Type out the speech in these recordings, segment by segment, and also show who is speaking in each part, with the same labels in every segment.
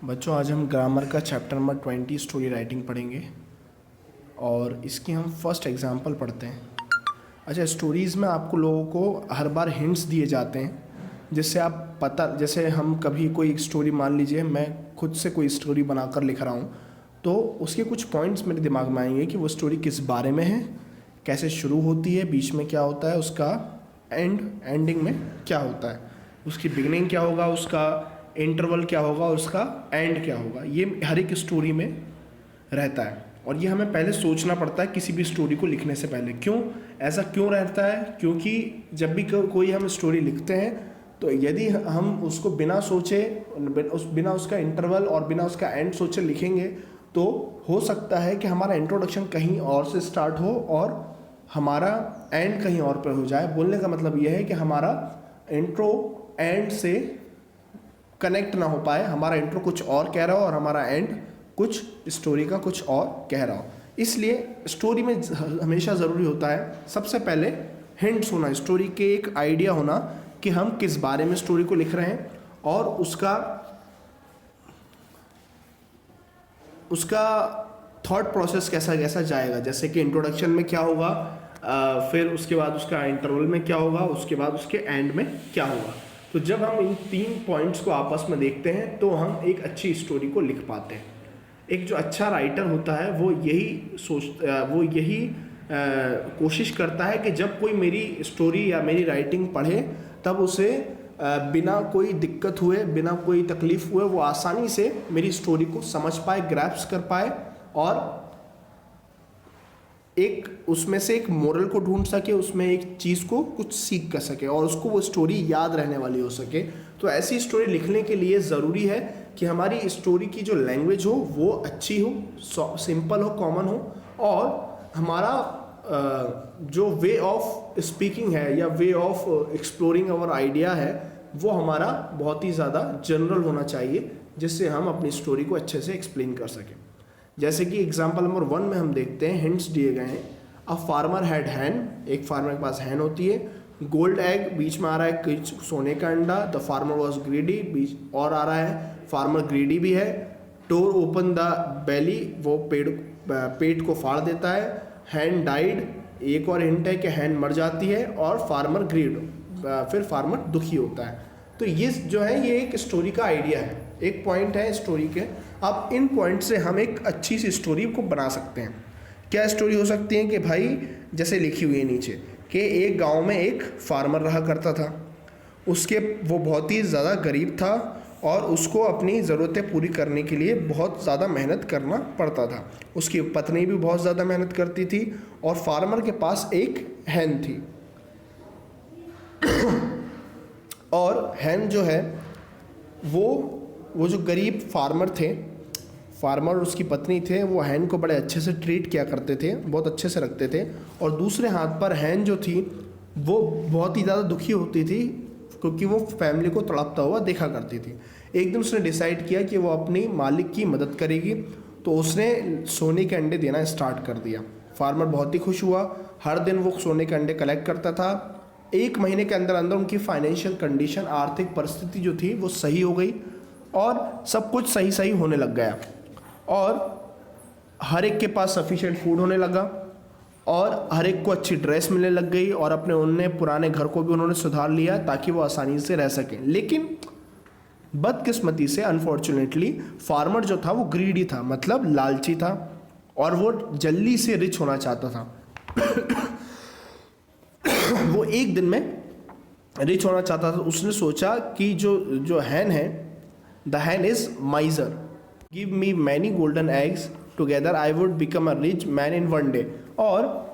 Speaker 1: बच्चों, आज हम ग्रामर का चैप्टर नंबर 20 स्टोरी राइटिंग पढ़ेंगे और इसकी हम फर्स्ट एग्जांपल पढ़ते हैं। अच्छा, स्टोरीज़ में आपको लोगों को हर बार हिंट्स दिए जाते हैं जिससे आप जैसे हम कभी कोई स्टोरी, मान लीजिए मैं खुद से कोई स्टोरी बनाकर लिख रहा हूँ, तो उसके कुछ पॉइंट्स मेरे दिमाग में आएंगे कि वो स्टोरी किस बारे में है, कैसे शुरू होती है, बीच में क्या होता है, उसका एंडिंग में क्या होता है, उसकी बिगनिंग क्या होगा, उसका इंटरवल क्या होगा और उसका एंड क्या होगा। ये हर एक स्टोरी में रहता है और ये हमें पहले सोचना पड़ता है किसी भी स्टोरी को लिखने से पहले। क्यों ऐसा क्यों रहता है? क्योंकि जब भी कोई हम स्टोरी लिखते हैं तो यदि हम उसको बिना सोचे, बिना उसका इंटरवल और बिना उसका एंड सोचे लिखेंगे तो हो सकता है कि हमारा इंट्रोडक्शन कहीं और से स्टार्ट हो और हमारा एंड कहीं और पर हो जाए। बोलने का मतलब यह है कि हमारा इंट्रो एंड से कनेक्ट ना हो पाए, हमारा इंट्रो कुछ और कह रहा हो और हमारा एंड कुछ स्टोरी का कुछ और कह रहा हो। इसलिए स्टोरी में हमेशा ज़रूरी होता है सबसे पहले हिंट्स होना, स्टोरी के एक आइडिया होना कि हम किस बारे में स्टोरी को लिख रहे हैं और उसका थॉट प्रोसेस कैसा कैसा जाएगा। जैसे कि इंट्रोडक्शन में क्या होगा, फिर उसके बाद उसका इंटरवल में क्या होगा, उसके बाद उसके एंड में क्या होगा। तो जब हम इन 3 पॉइंट्स को आपस में देखते हैं तो हम एक अच्छी स्टोरी को लिख पाते हैं। एक जो अच्छा राइटर होता है वो यही कोशिश करता है कि जब कोई मेरी स्टोरी या मेरी राइटिंग पढ़े तब उसे बिना कोई दिक्कत हुए, बिना कोई तकलीफ हुए वो आसानी से मेरी स्टोरी को समझ पाए, ग्रैप्स कर पाए और एक उसमें से एक मोरल को ढूंढ सके, उसमें एक चीज़ को कुछ सीख कर सके और उसको वो स्टोरी याद रहने वाली हो सके। तो ऐसी स्टोरी लिखने के लिए ज़रूरी है कि हमारी स्टोरी की जो लैंग्वेज हो वो अच्छी हो, सिंपल हो, कॉमन हो और हमारा जो वे ऑफ स्पीकिंग है या way of exploring our idea है वो हमारा बहुत ही ज़्यादा जनरल होना चाहिए, जिससे हम अपनी स्टोरी को अच्छे से एक्सप्लेन कर सकें। जैसे कि एग्जाम्पल नंबर 1 में हम देखते हैं, हिंट्स दिए गए हैं। अ फार्मर हैड हैन, एक फार्मर के पास हैन होती है। गोल्ड एग, बीच में आ रहा है सोने का अंडा। द फार्मर वॉज ग्रीडी, बीच और आ रहा है फार्मर ग्रीडी भी है। टोर ओपन द बेली, वो पेट को फाड़ देता है। हैन डाइड, एक और हिंट है कि हैन मर जाती है और फार्मर ग्रीड, फिर फार्मर दुखी होता है। तो ये जो है ये एक स्टोरी का आइडिया है, एक पॉइंट है स्टोरी के। अब इन पॉइंट से हम एक अच्छी सी स्टोरी को बना सकते हैं। क्या स्टोरी हो सकती है कि भाई जैसे लिखी हुई है नीचे कि एक गांव में एक फार्मर रहा करता था, वो बहुत ही ज़्यादा गरीब था और उसको अपनी ज़रूरतें पूरी करने के लिए बहुत ज़्यादा मेहनत करना पड़ता था। उसकी पत्नी भी बहुत ज़्यादा मेहनत करती थी और फार्मर के पास एक हैन थी और हैन जो है वो जो गरीब फार्मर थे, फार्मर और उसकी पत्नी थे, वो हैन को बड़े अच्छे से ट्रीट किया करते थे, बहुत अच्छे से रखते थे। और दूसरे हाथ पर हैन जो थी वो बहुत ही ज़्यादा दुखी होती थी क्योंकि वो फैमिली को तड़पता हुआ देखा करती थी। एक दिन उसने डिसाइड किया कि वो अपनी मालिक की मदद करेगी, तो उसने सोने के अंडे देना स्टार्ट कर दिया। फार्मर बहुत ही खुश हुआ, हर दिन वो सोने के अंडे कलेक्ट करता था। 1 महीने के अंदर अंदर उनकी फाइनेंशियल कंडीशन, आर्थिक परिस्थिति जो थी वो सही हो गई और सब कुछ सही सही होने लग गया और हर एक के पास सफिशिएंट फूड होने लगा और हर एक को अच्छी ड्रेस मिलने लग गई और अपने पुराने घर को भी उन्होंने सुधार लिया ताकि वो आसानी से रह सकें। लेकिन बदकिस्मती से अनफॉर्चुनेटली फार्मर जो था वो ग्रीडी था, मतलब लालची था और वो जल्दी से रिच होना चाहता था। वो एक दिन में रिच होना चाहता था। उसने सोचा कि जो हैन है, the Hahn is माइजर, give me many golden eggs, together I would become a rich man in 1 day. और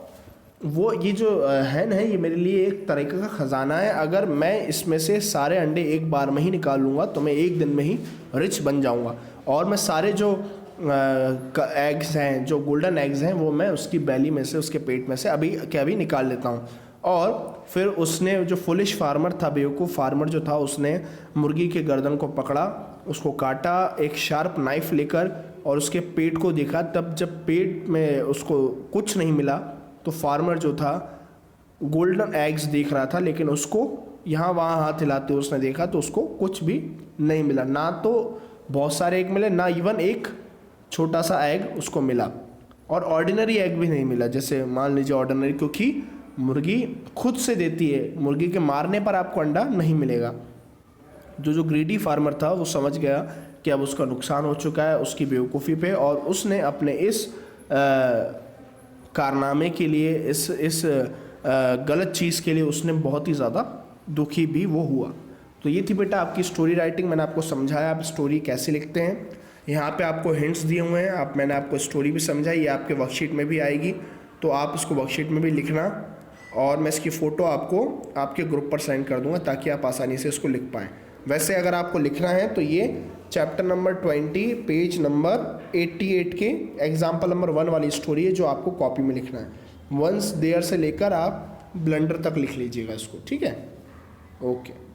Speaker 1: वो ये जो हैन है ये मेरे लिए एक तरीके का ख़जाना है, अगर मैं इसमें से सारे अंडे एक बार में ही निकाल लूँगा तो मैं एक दिन में ही रिच बन जाऊँगा और मैं सारे जो एग्स हैं, जो गोल्डन एग्स हैं, वो मैं उसकी बैली में से, उसके पेट में से अभी निकाल लेता हूँ। और फिर उसने, जो फुलिश फार्मर था, बेवकूफ़ फार्मर जो था, उसने मुर्गी के गर्दन को पकड़ा, उसको काटा एक शार्प नाइफ लेकर और उसके पेट को देखा। तब जब पेट में उसको कुछ नहीं मिला तो फार्मर जो था गोल्डन एग्स देख रहा था, लेकिन उसको यहाँ वहाँ हाथ हिलाते उसने देखा तो उसको कुछ भी नहीं मिला। ना तो बहुत सारे एग मिले, ना इवन एक छोटा सा एग उसको मिला, और ऑर्डिनरी एग भी नहीं मिला। जैसे मान लीजिए ऑर्डिनरी, क्योंकि मुर्गी खुद से देती है, मुर्गी के मारने पर आपको अंडा नहीं मिलेगा। जो ग्रीडी फार्मर था वो समझ गया कि अब उसका नुकसान हो चुका है उसकी बेवकूफ़ी पे, और उसने अपने इस कारनामे के लिए, इस गलत चीज़ के लिए उसने बहुत ही ज़्यादा दुखी भी वो हुआ। तो ये थी बेटा आपकी स्टोरी राइटिंग। मैंने आपको समझाया आप स्टोरी कैसे लिखते हैं। यहाँ पे आपको हिंट्स दिए हुए हैं, मैंने आपको स्टोरी भी समझाई, ये आपके वर्कशीट में भी आएगी, तो आप इसको वर्कशीट में भी लिखना, और मैं इसकी फ़ोटो आपको आपके ग्रुप पर सेंड कर दूँगा ताकि आप आसानी से इसको लिख पाएँ। वैसे अगर आपको लिखना है तो ये चैप्टर नंबर 20 पेज नंबर 88 के एग्जाम्पल नंबर 1 वाली स्टोरी है जो आपको कॉपी में लिखना है। वंस देयर से लेकर आप ब्लेंडर तक लिख लीजिएगा इसको, ठीक है। ओके।